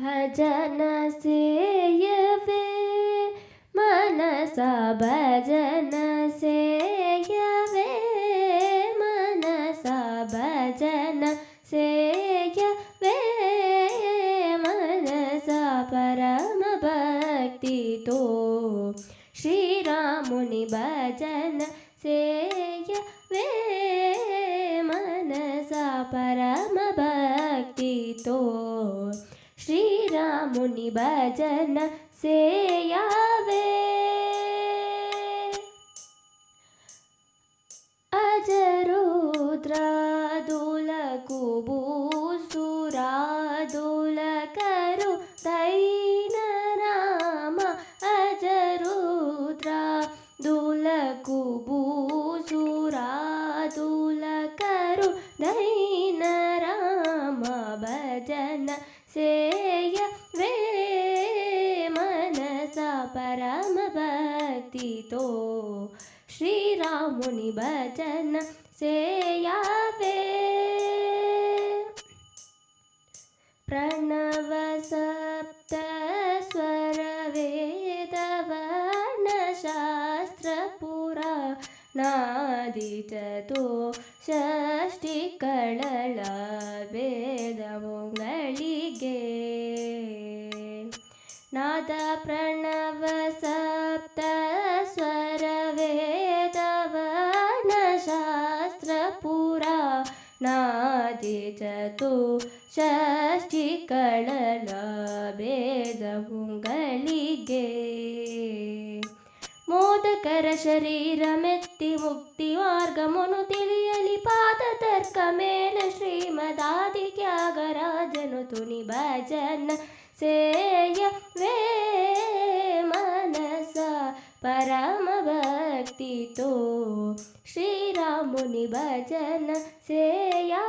भजन सेयवे मनसा भजन सेयवे मनसा भजन सेयवे मनसा परम भक्ति तो श्रीरामुनि भजन सेयवे मनसा परम भक्ति तो श्रीरामुनि भजन सेयवे अजरुद्रादुलकुबूसुरादुलकरु दैनराम अजरुद्रादुलकुबूसुरादुलकरु दैनराम भजन सेयवे मनसा परम भक्ति तो श्रीरामुनि भजन सेयवे प्रणव सप्त स्वर वेद वर्ण शास्त्र पुराणादि चतुष्षष्टि कळಳ वेदमुಗಳಿಗೆ नाद प्रणव सप्त स्वर वेद वर्ण शास्त्र पुराणादि चतुष्षष्टि कळಳ वेदमुಗಳಿಗೆ ಮೋದಕರ ಶರೀರ ಮೆತ್ತಿ ಮುಕ್ತಿ ಮಾರ್ಗಮನು ತಿಳಿಯಲಿ ಪಾದ ತರ್ಕ ಮೇಲೆ ಶ್ರೀಮದಾದಿ ತ್ಯಾಗರಾಜನು ತುನಿ ಭಜನ ಸೇಯವೇ मनस परम भक्ति तो श्रीरामुनि भजन सेया।